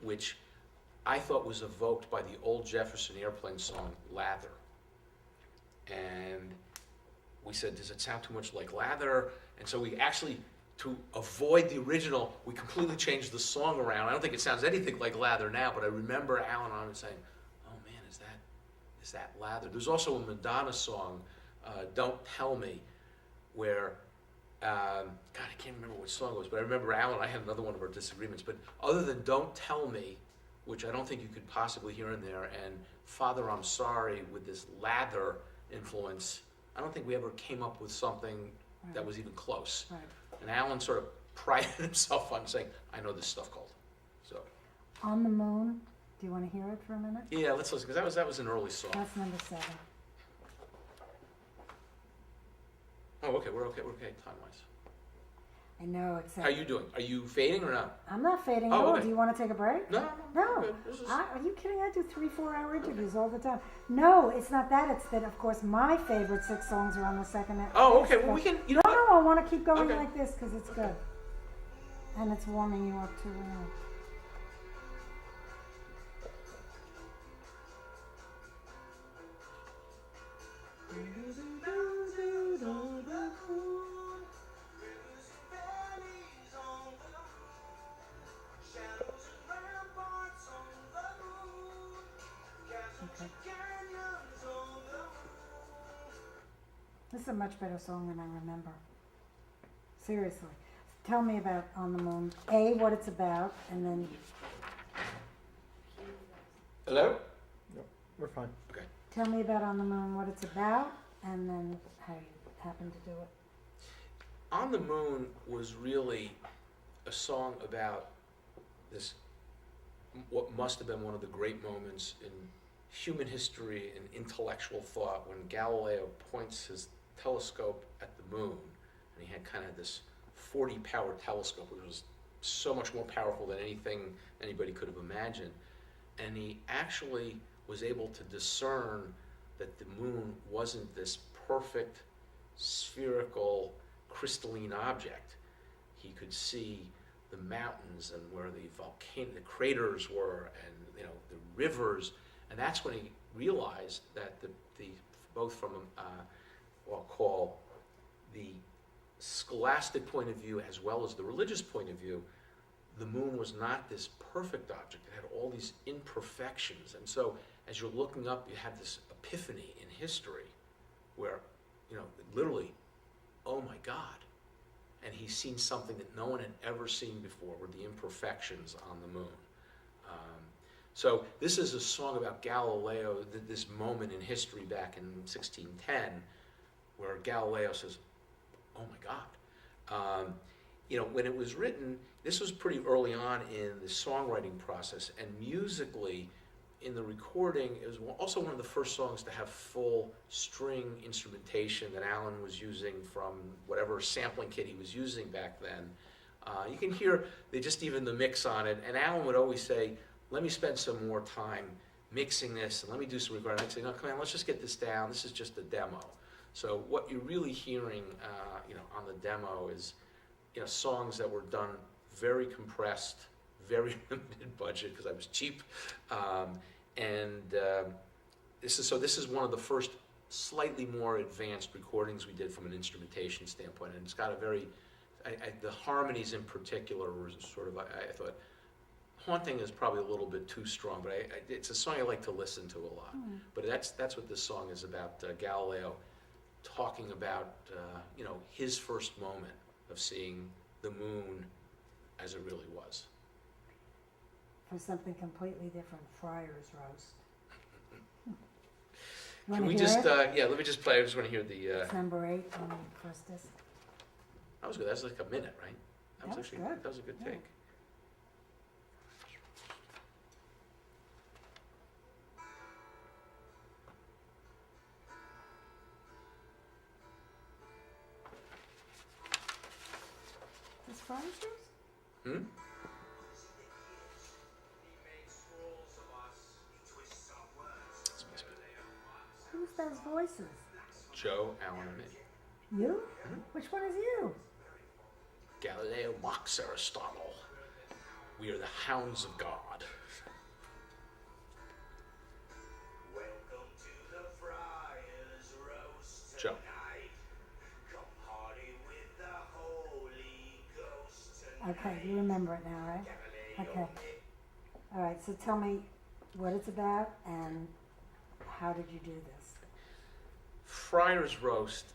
which I thought was evoked by the old Jefferson Airplane song, Lather. And we said, does it sound too much like Lather? And so we actually, to avoid the original, we completely changed the song around. I don't think it sounds anything like Lather now, but I remember Alan on it saying, oh man, is that Lather? There's also a Madonna song, Don't Tell Me, where, God, I can't remember what song it was, but I remember Alan and I had another one of our disagreements. But other than Don't Tell Me, which I don't think you could possibly hear in there, and Father, I'm Sorry with this lather influence, I don't think we ever came up with something that was even close. Right. And Alan sort of prided himself on saying, I know this stuff cold. So, On the Moon, do you want to hear it for a minute? yeah, let's listen, because that was an early song. That's number 7. Oh, okay, we're okay time-wise. I know, it's... How are you doing? Are you fading or not? I'm not fading Oh, at all. okay. Do you want to take a break? No. No. Good. This is... Are you kidding? I do 3-4 hour interviews all the time. No, it's not that. It's that, of course, my favorite 6 songs are on the second. Oh, okay, well we can, you know what? No, I want to keep going Okay. like this because it's good. And it's warming you up too. Okay. This is a much better song than I remember. Seriously. Tell me about On the Moon. A, what it's about, and then Hello? No, we're fine. Okay. tell me about On the Moon, what it's about, and then how you happen to do it. On the Moon was really a song about this, what must have been one of the great moments in human history and intellectual thought, when Galileo points his telescope at the moon, and he had kind of this 40-power telescope, which was so much more powerful than anything anybody could have imagined, and he actually was able to discern that the moon wasn't this perfect, spherical, crystalline object. He could see the mountains and where the craters were, and the rivers, and that's when he realized that the both from what I'll call the scholastic point of view as well as the religious point of view, the moon was not this perfect object. It had all these imperfections, and so as you're looking up, you have this epiphany in history, where literally, oh my God. And he's seen something that no one had ever seen before, were the imperfections on the moon. So this is a song about Galileo, this moment in history back in 1610, where Galileo says, oh my God. When it was written, this was pretty early on in the songwriting process, and musically, in the recording, it was also one of the first songs to have full string instrumentation that Alan was using from whatever sampling kit he was using back then. You can hear even the mix on it, and Alan would always say, let me spend some more time mixing this, and let me do some recording. I'd say, no, come on, let's just get this down. This is just a demo. So what you're really hearing, on the demo is, songs that were done very compressed, very limited budget, because I was cheap. This is one of the first slightly more advanced recordings we did from an instrumentation standpoint, and it's got a very, the harmonies in particular were sort of, I thought, Haunting is probably a little bit too strong, but it's a song I like to listen to a lot. But that's what this song is about, Galileo talking about, his first moment of seeing the moon as it really was. For something completely different, Friar's Roast. Can we just, let me just play. I just want to hear the... It's number 8 on the first disc. That was good. That was like a minute, right? That was good. That was a good Yeah. take. Is Friar's Roast? Hmm? Who's those voices? Joe, Alan, and me. You? Which one is you? Galileo mocks Aristotle. We are the hounds of God. Okay, you remember it now, right? Okay. All right, so tell me what it's about and how did you do this? Friar's Roast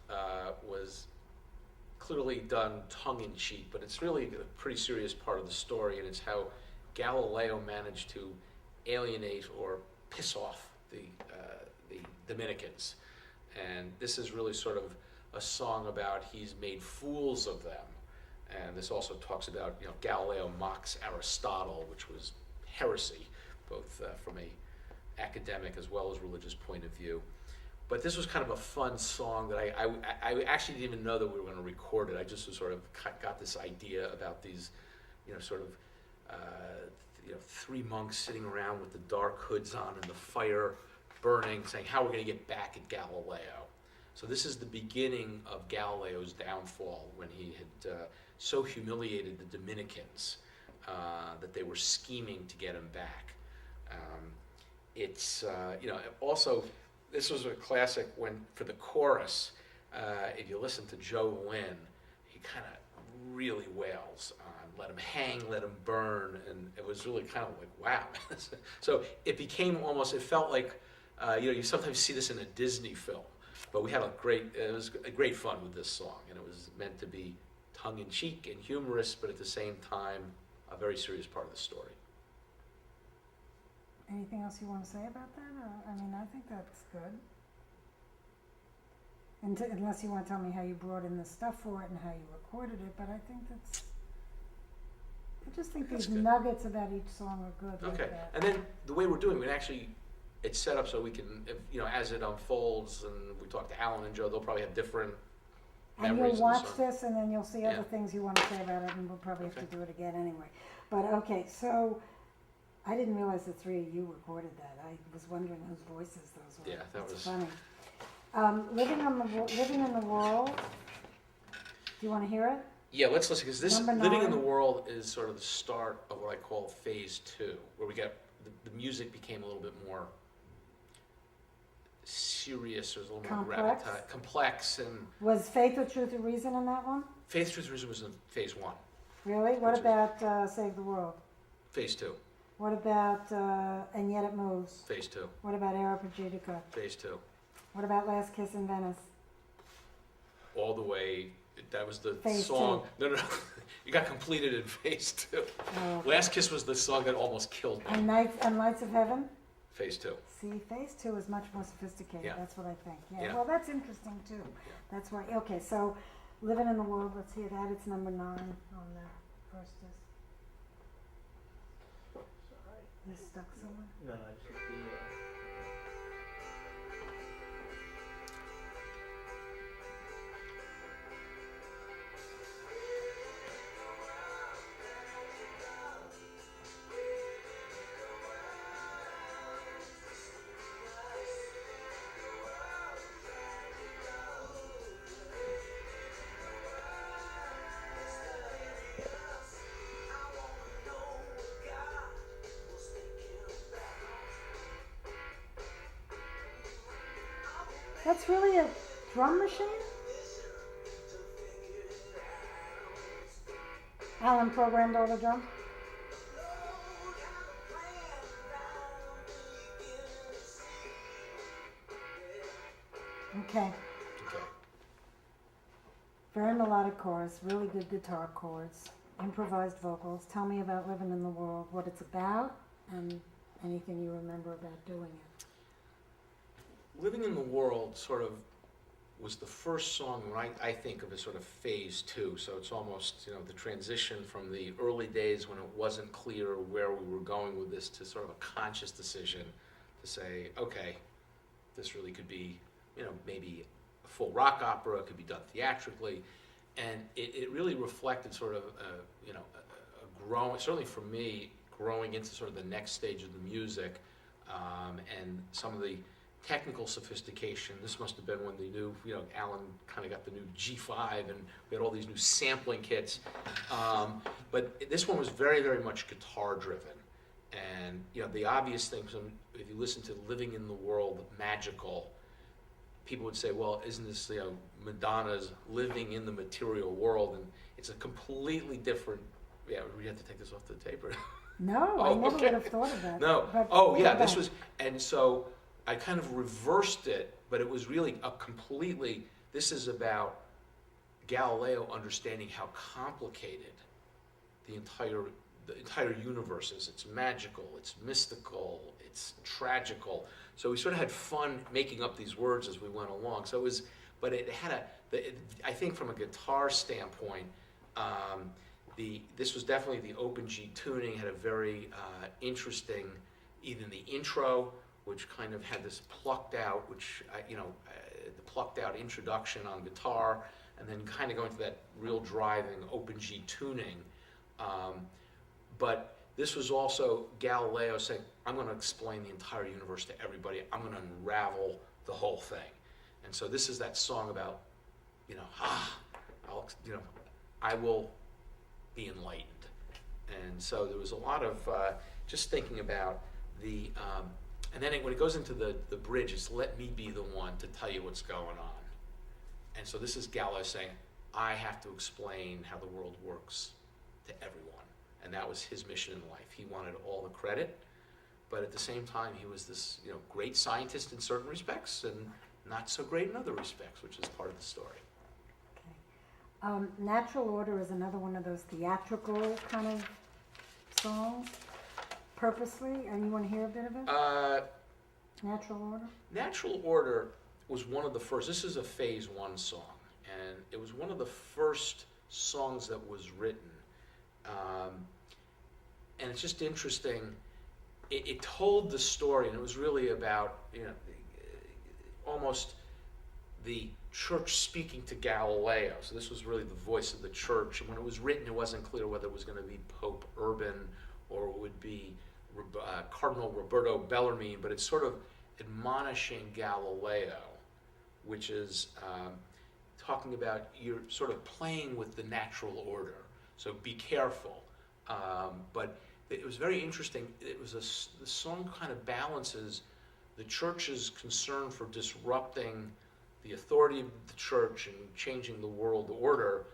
was clearly done tongue-in-cheek, but it's really a pretty serious part of the story, and it's how Galileo managed to alienate or piss off the Dominicans. And this is really sort of a song about he's made fools of them. And this also talks about, Galileo mocks Aristotle, which was heresy, both from a academic as well as religious point of view. But this was kind of a fun song that I actually didn't even know that we were going to record it. I just sort of got this idea about these, sort of, three monks sitting around with the dark hoods on and the fire burning, saying how we're going to get back at Galileo. So this is the beginning of Galileo's downfall, when he had so humiliated the Dominicans that they were scheming to get him back. Also, this was a classic when, for the chorus, if you listen to Joe Lynn, he kind of really wails on let him hang, let him burn, and it was really kind of like, wow. So it became almost, it felt like, you sometimes see this in a Disney film, but it was a great fun with this song, and it was meant to be tongue-in-cheek and humorous, but at the same time, a very serious part of the story. Anything else you want to say about that? I think that's good. Unless you want to tell me how you brought in the stuff for it and how you recorded it, but I just think That's these good. nuggets about each song are good. Okay, like that. and then the way we're doing, it's set up so we can, as it unfolds, and we talk to Alan and Joe, they'll probably have different And memories you'll of the watch song. this, and then you'll see Yeah. other things you want to say about it, and we'll probably have Okay. to do it again anyway. But okay, so I didn't realize the three of you recorded that. I was wondering whose voices those were. Yeah, that That's was- funny. Living in the World. Do you want to hear it? Yeah, let's listen, because this Number Living in 9. the World is sort of the start of what I call phase 2, where we get, the music became a little bit more serious, there's a little more Complex? gravitas, complex, and Was Faith, the Truth, and Reason in that one? Faith, Truth, Reason was in phase 1. Really? What Which is- about Save the World? Phase 2, What about And Yet It Moves? phase 2, What about Aeropagitica? phase 2, What about Last Kiss in Venice? all the way, that was the Phase song. No, it got completed in phase 2. Oh, Last Kiss was the song that almost killed me. and Lights of Heaven? Phase 2. See, phase 2 is much more sophisticated. Yeah. That's what I think. Yeah. Yeah. Well, that's interesting too. That's why. Okay, so Living in the World. Let's hear that. It's number 9 on the first disc. Is it stuck somewhere? No, I just the. That's really a drum machine? Alan programmed all the drums? Okay. Okay. Very melodic chorus, really good guitar chords, improvised vocals. Tell me about Living in the World, what it's about, and anything you remember about doing it. Living in the World sort of was the first song when I think of as sort of phase 2. So it's almost, the transition from the early days when it wasn't clear where we were going with this to sort of a conscious decision to say, okay, this really could be, maybe a full rock opera, it could be done theatrically. And it really reflected sort of, a growing, certainly for me, growing into sort of the next stage of the music, and some of the technical sophistication. This must have been when the new, Alan kind of got the new G5 and we had all these new sampling kits. But this one was very, very much guitar driven. And, the obvious things, if you listen to Living in the World, Magical, people would say, well, isn't this, Madonna's living in the material world? And it's a completely different Yeah, we had to take this off the tape. No, I Oh, never okay. would have thought of that. No. But Oh, yeah, go this back. was, and so I kind of reversed it, but it was really a completely, this is about Galileo understanding how complicated the entire universe is. It's magical, it's mystical, it's tragical. So we sort of had fun making up these words as we went along. So it was, but it had I think from a guitar standpoint, this was definitely the open G tuning, had a very interesting, even the intro, which kind of had this plucked out, the plucked out introduction on guitar, and then kind of going to that real driving open G tuning. But this was also Galileo saying, I'm going to explain the entire universe to everybody. I'm going to unravel the whole thing. And so this is that song about, I will be enlightened. And so there was a lot of just thinking about and then when it goes into the bridge, it's let me be the one to tell you what's going on. And so this is Galileo saying, I have to explain how the world works to everyone. And that was his mission in life. He wanted all the credit, but at the same time, he was this great scientist in certain respects and not so great in other respects, which is part of the story. Okay. Natural Order is another one of those theatrical kind of songs, purposely, and you want to hear a bit of it? Natural Order? Natural Order was one of the first. This is a Phase 1 song, and it was one of the first songs that was written. And it's just interesting. It told the story, and it was really about almost the church speaking to Galileo. So this was really the voice of the church. And when it was written, it wasn't clear whether it was going to be Pope Urban or it would be Cardinal Roberto Bellarmine, but it's sort of admonishing Galileo, which is talking about you're sort of playing with the natural order. So be careful. But it was very interesting. It was the song kind of balances the church's concern for disrupting the authority of the church and changing the world order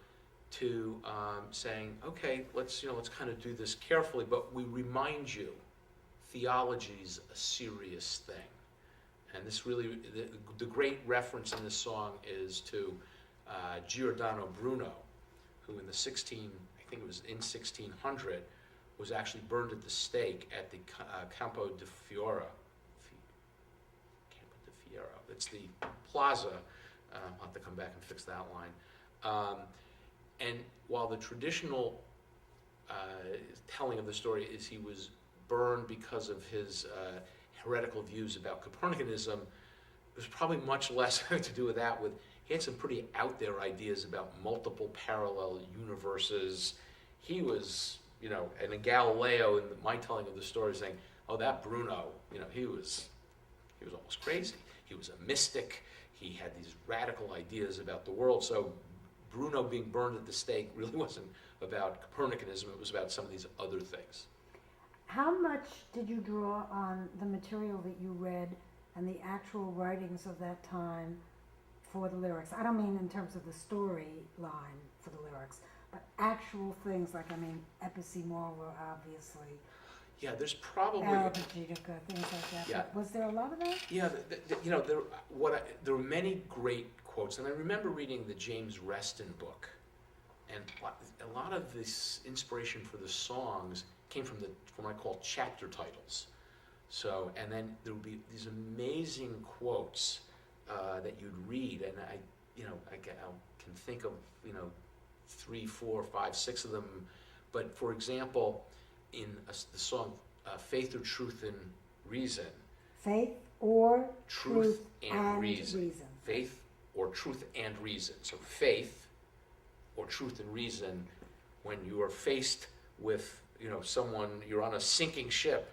to saying, okay, let's kind of do this carefully, but we remind you, theology's a serious thing. And this really, the great reference in this song is to Giordano Bruno, who in I think it was in 1600, was actually burned at the stake at the Campo de Fiora. Campo de Fiora. It's the plaza. I'll have to come back and fix that line. And while the traditional telling of the story is he was burned because of his heretical views about Copernicanism, it was probably much less to do with that. He had some pretty out there ideas about multiple parallel universes. He was, and a Galileo in my telling of the story saying, oh, that Bruno, he was almost crazy. He was a mystic. He had these radical ideas about the world. So Bruno being burned at the stake really wasn't about Copernicanism. It was about some of these other things. How much did you draw on the material that you read and the actual writings of that time for the lyrics? I don't mean in terms of the storyline for the lyrics, but actual things like, Episimora, obviously. Yeah, there's probably Alpagitica, things like that. Yeah. But was there a lot of that? Yeah, there were many great quotes, and I remember reading the James Reston book, and a lot of this inspiration for the songs came from what I call chapter titles. So, and then there would be these amazing quotes that you'd read, and I can think of 3, 4, 5, 6 of them. But for example, in the song "Faith or Truth and Reason," Faith or truth and reason. Faith or truth and reason. So faith or truth and reason, when you are faced with someone, you're on a sinking ship,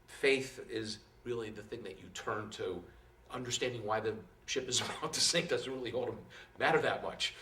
faith is really the thing that you turn to. Understanding why the ship is about to sink doesn't really matter that much.